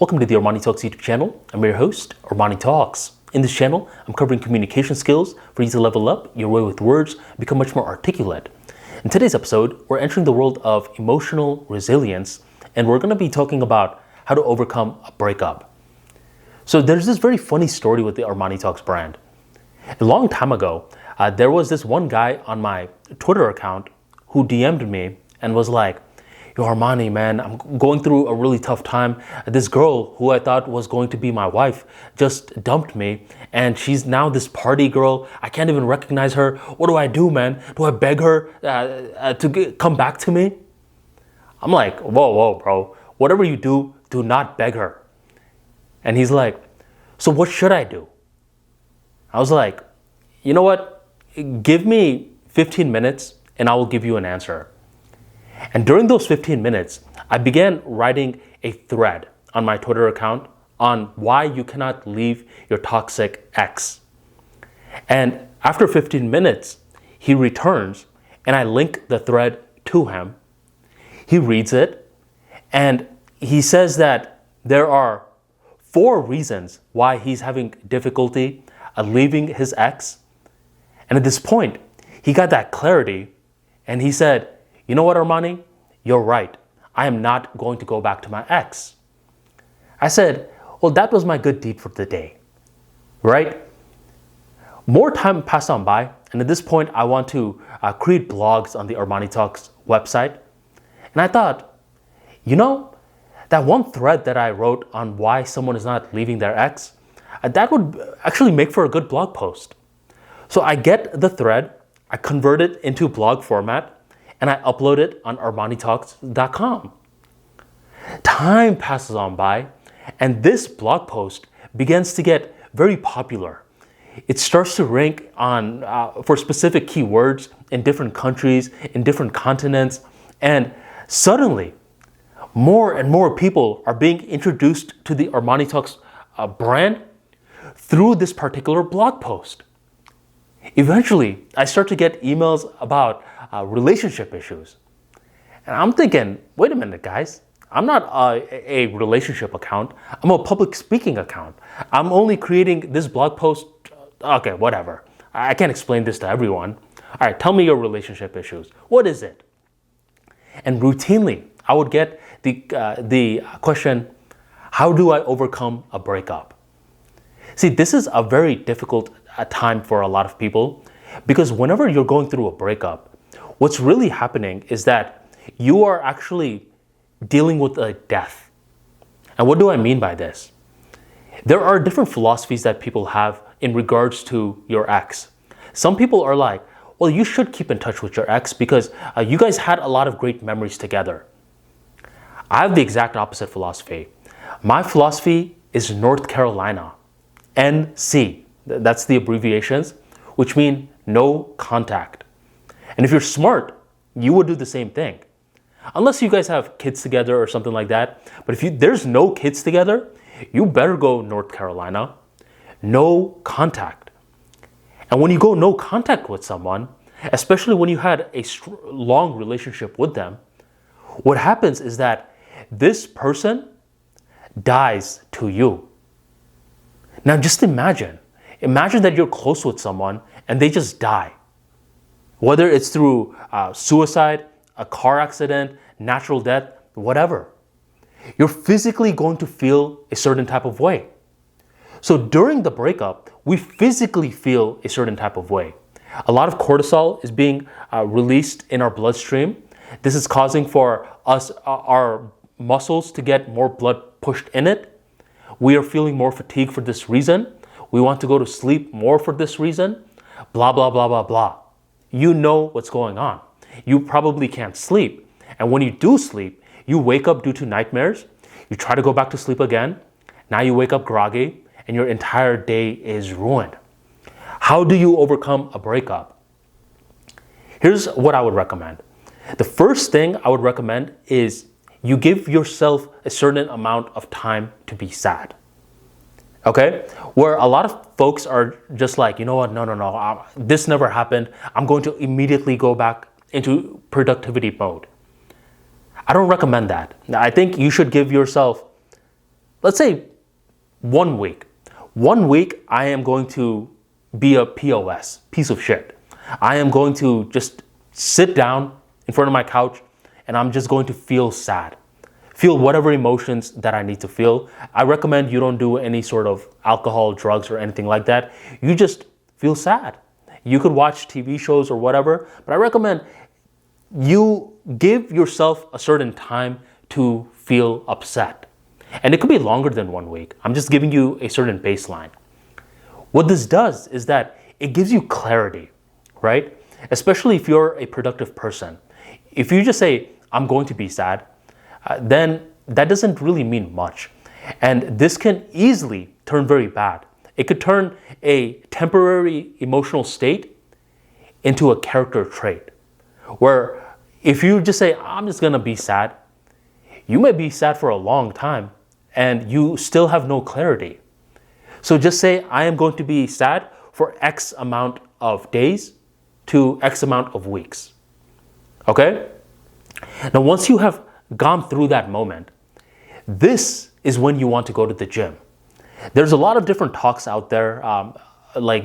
Welcome to the ArmaniTalks YouTube channel. I'm your host, ArmaniTalks. In this channel, I'm covering communication skills for you to level up your way with words, become much more articulate. In today's episode, we're entering the world of emotional resilience, and we're going to be talking about how to overcome a breakup. So there's this very funny story with the ArmaniTalks brand. A long time ago, there was this one guy on my Twitter account who DM'd me and was like, "Yo, Armani, man, I'm going through a really tough time. This girl who I thought was going to be my wife just dumped me, and she's now this party girl. I can't even recognize her. What do I do, man? Do I beg her to come back to me?" I'm like, whoa, bro. Whatever you do, do not beg her. And he's like, "So what should I do?" I was like, "You know what? Give me 15 minutes and I will give you an answer." And during those 15 minutes, I began writing a thread on my Twitter account on why you cannot leave your toxic ex. And after 15 minutes, he returns and I link the thread to him. He reads it and he says that there are 4 reasons why he's having difficulty leaving his ex. And at this point, he got that clarity and he said, "You know what, Armani? You're right. I am not going to go back to my ex." I said, "Well, that was my good deed for the day," right? More time passed on by, and at this point, I want to create blogs on the ArmaniTalks website. And I thought, you know, that one thread that I wrote on why someone is not leaving their ex, that would actually make for a good blog post. So I get the thread, I convert it into blog format, and I upload it on ArmaniTalks.com. Time passes on by, and this blog post begins to get very popular. It starts to rank on for specific keywords in different countries, in different continents, and suddenly, more and more people are being introduced to the ArmaniTalks brand through this particular blog post. Eventually, I start to get emails about relationship issues. And I'm thinking, wait a minute, guys. I'm not a relationship account. I'm a public speaking account. I'm only creating this blog post. Okay, whatever. I can't explain this to everyone. All right, tell me your relationship issues. What is it? And routinely, I would get the question, how do I overcome a breakup? See, this is a very difficult time for a lot of people because whenever you're going through a breakup, what's really happening is that you are actually dealing with a death. And what do I mean by this? There are different philosophies that people have in regards to your ex. Some people are like, well, you should keep in touch with your ex because you guys had a lot of great memories together. I have the exact opposite philosophy. My philosophy is North Carolina, NC. That's the abbreviations, which mean no contact. And if you're smart, you would do the same thing. Unless you guys have kids together or something like that. But if there's no kids together, you better go North Carolina. No contact. And when you go no contact with someone, especially when you had a long relationship with them, what happens is that this person dies to you. Now just imagine that you're close with someone and they just die. Whether it's through suicide, a car accident, natural death, whatever. You're physically going to feel a certain type of way. So during the breakup, we physically feel a certain type of way. A lot of cortisol is being released in our bloodstream. This is causing for us, our muscles to get more blood pushed in it. We are feeling more fatigue for this reason. We want to go to sleep more for this reason. Blah, blah, blah, blah, blah. You know what's going on. You probably can't sleep. And when you do sleep, you wake up due to nightmares. You try to go back to sleep again. Now you wake up groggy and your entire day is ruined. How do you overcome a breakup? Here's what I would recommend. The first thing I would recommend is you give yourself a certain amount of time to be sad. Okay? Where a lot of folks are just like, you know what, no, this never happened. I'm going to immediately go back into productivity mode. I don't recommend that. I think you should give yourself let's say 1 week. 1 week, I am going to be a POS, piece of shit. I am going to just sit down in front of my couch and I'm just going to feel sad. Feel whatever emotions that I need to feel. I recommend you don't do any sort of alcohol, drugs, or anything like that. You just feel sad. You could watch TV shows or whatever, but I recommend you give yourself a certain time to feel upset. And it could be longer than 1 week. I'm just giving you a certain baseline. What this does is that it gives you clarity, right? Especially if you're a productive person. If you just say, I'm going to be sad, then that doesn't really mean much. And this can easily turn very bad. It could turn a temporary emotional state into a character trait. Where if you just say, I'm just gonna be sad, you may be sad for a long time and you still have no clarity. So just say, I am going to be sad for X amount of days to X amount of weeks. Okay? Now, once you have gone through that moment, this is when you want to go to the gym. There's a lot of different talks out there, like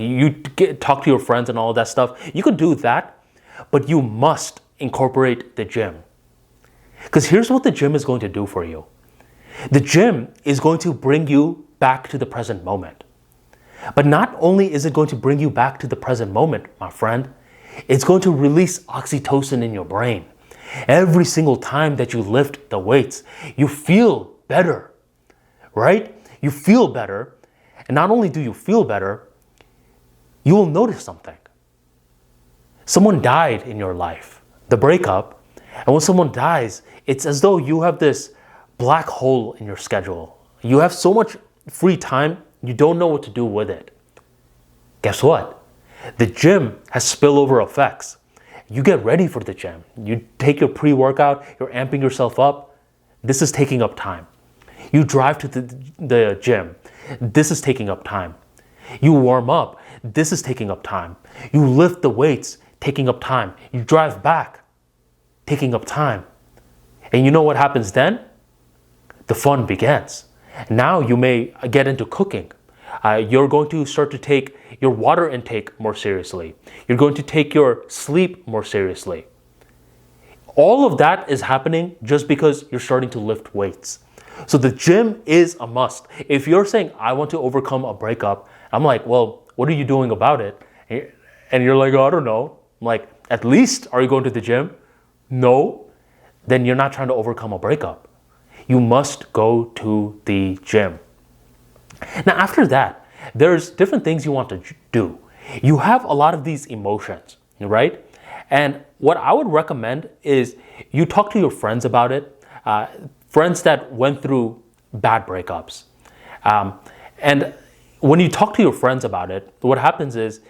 talk to your friends and all of that stuff. You could do that, but you must incorporate the gym. Because here's what the gym is going to do for you. The gym is going to bring you back to the present moment. But not only is it going to bring you back to the present moment, my friend, it's going to release oxytocin in your brain. Every single time that you lift the weights, you feel better, right? You feel better. And not only do you feel better, you will notice something. Someone died in your life, the breakup. And when someone dies, it's as though you have this black hole in your schedule. You have so much free time, you don't know what to do with it. Guess what? The gym has spillover effects. You get ready for the gym. You take your pre-workout, you're amping yourself up. This is taking up time. You drive to the gym. This is taking up time. You warm up. This is taking up time. You lift the weights, taking up time. You drive back, taking up time. And you know what happens then? The fun begins. Now you may get into cooking. You're going to start to take your water intake more seriously. You're going to take your sleep more seriously. All of that is happening just because you're starting to lift weights. So the gym is a must. If you're saying, I want to overcome a breakup, I'm like, well, what are you doing about it? And you're like, oh, I don't know. I'm like, at least are you going to the gym? No. Then you're not trying to overcome a breakup. You must go to the gym. Now, after that, there's different things you want to do. You have a lot of these emotions, right? And what I would recommend is you talk to your friends about it, friends that went through bad breakups. And when you talk to your friends about it, what happens is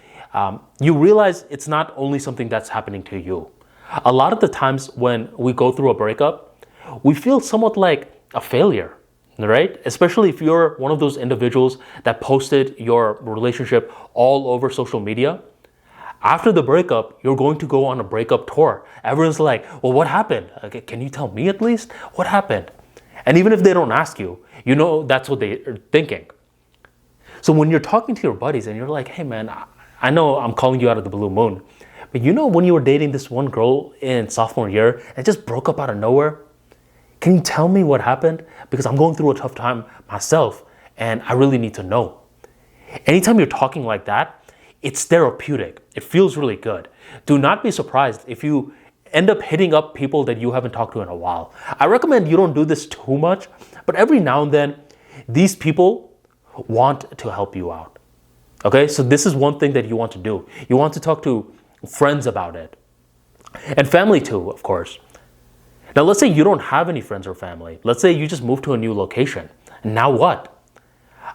you realize it's not only something that's happening to you. A lot of the times when we go through a breakup, we feel somewhat like a failure, right? Especially if you're one of those individuals that posted your relationship all over social media. After the breakup, you're going to go on a breakup tour. Everyone's like, well, what happened? Okay, can you tell me at least? What happened? And even if they don't ask you, you know that's what they're thinking. So when you're talking to your buddies and you're like, hey man, I know I'm calling you out of the blue moon, but you know when you were dating this one girl in sophomore year and just broke up out of nowhere? Can you tell me what happened? Because I'm going through a tough time myself and I really need to know. Anytime you're talking like that, it's therapeutic. It feels really good. Do not be surprised if you end up hitting up people that you haven't talked to in a while. I recommend you don't do this too much, but every now and then, these people want to help you out. Okay, so this is one thing that you want to do. You want to talk to friends about it. And family too, of course. Now, let's say you don't have any friends or family. Let's say you just moved to a new location. Now what?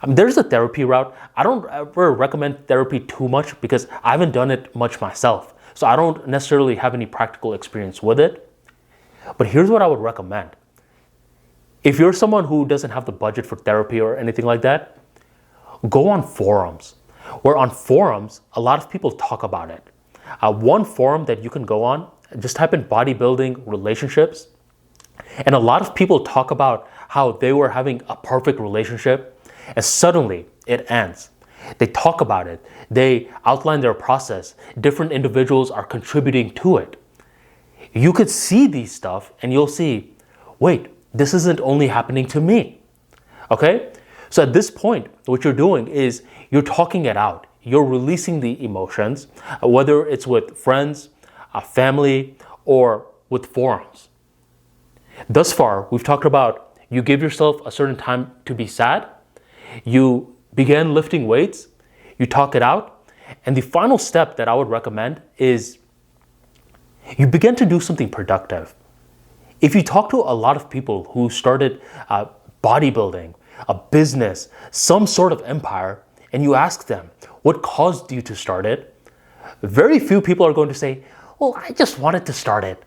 There's a therapy route. I don't ever recommend therapy too much because I haven't done it much myself. So I don't necessarily have any practical experience with it. But here's what I would recommend. If you're someone who doesn't have the budget for therapy or anything like that, go on forums. Where on forums, a lot of people talk about it. One forum that you can go on, just type in bodybuilding relationships. And a lot of people talk about how they were having a perfect relationship and suddenly it ends. They talk about it. They outline their process. Different individuals are contributing to it. You could see these stuff and you'll see, wait, this isn't only happening to me. Okay? So at this point, what you're doing is you're talking it out. You're releasing the emotions, whether it's with friends, family, or with forums. Thus far, we've talked about you give yourself a certain time to be sad, you begin lifting weights, you talk it out, and the final step that I would recommend is you begin to do something productive. If you talk to a lot of people who started bodybuilding, a business, some sort of empire, and you ask them what caused you to start it, very few people are going to say, well, I just wanted to start it.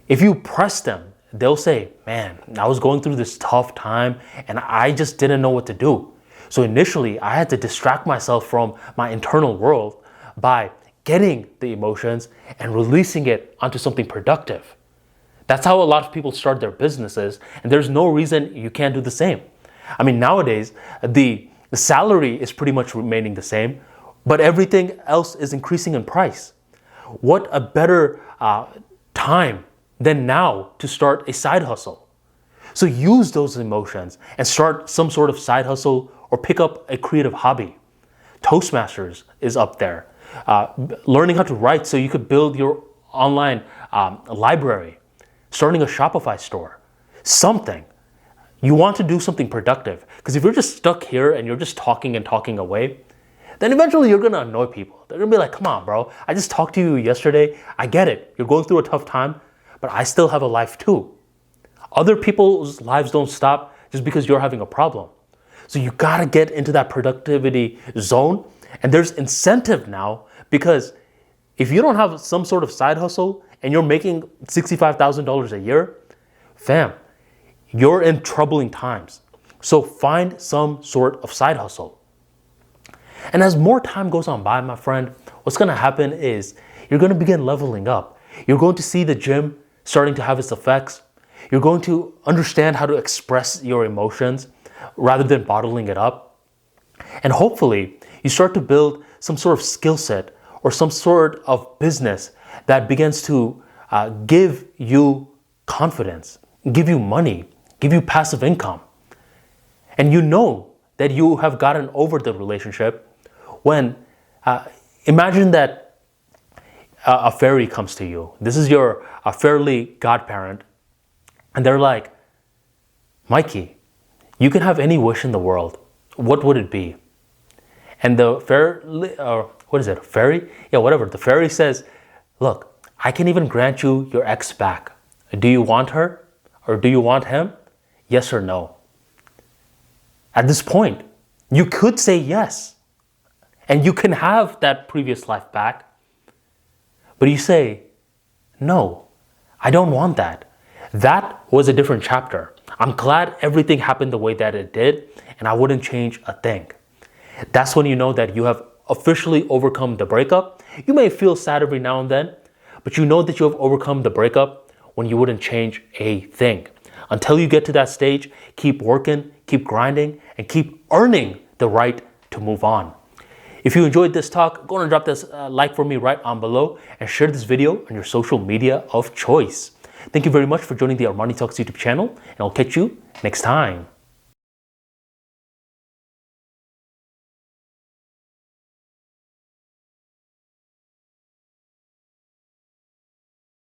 If you press them, they'll say, man, I was going through this tough time and I just didn't know what to do. So initially, I had to distract myself from my internal world by getting the emotions and releasing it onto something productive. That's how a lot of people start their businesses, and there's no reason you can't do the same. I mean, nowadays, the salary is pretty much remaining the same, but everything else is increasing in price. What a better time than now to start a side hustle. So use those emotions and start some sort of side hustle or pick up a creative hobby. Toastmasters is up there. Learning how to write so you could build your online library. Starting a Shopify store. Something. You want to do something productive. Because if you're just stuck here and you're just talking and talking away, then eventually you're going to annoy people. They're going to be like, come on, bro. I just talked to you yesterday. I get it. You're going through a tough time, but I still have a life too. Other people's lives don't stop just because you're having a problem. So you got to get into that productivity zone. And there's incentive now because if you don't have some sort of side hustle and you're making $65,000 a year, fam, you're in troubling times. So find some sort of side hustle. And as more time goes on by, my friend, what's going to happen is you're going to begin leveling up. You're going to see the gym starting to have its effects. You're going to understand how to express your emotions rather than bottling it up. And hopefully, you start to build some sort of skill set or some sort of business that begins to give you confidence, give you money, give you passive income. And you know that you have gotten over the relationship when, imagine that a fairy comes to you. This is your fairy godparent. And they're like, Mikey, you can have any wish in the world. What would it be? And the fairy? Yeah, whatever. The fairy says, look, I can even grant you your ex back. Do you want her? Or do you want him? Yes or no? At this point, you could say yes. And you can have that previous life back. But you say, no, I don't want that. That was a different chapter. I'm glad everything happened the way that it did, and I wouldn't change a thing. That's when you know that you have officially overcome the breakup. You may feel sad every now and then, but you know that you have overcome the breakup when you wouldn't change a thing. Until you get to that stage, keep working, keep grinding, and keep earning the right to move on. If you enjoyed this talk, go and drop this like for me right on below and share this video on your social media of choice. Thank you very much for joining the ArmaniTalks YouTube channel, and I'll catch you next time.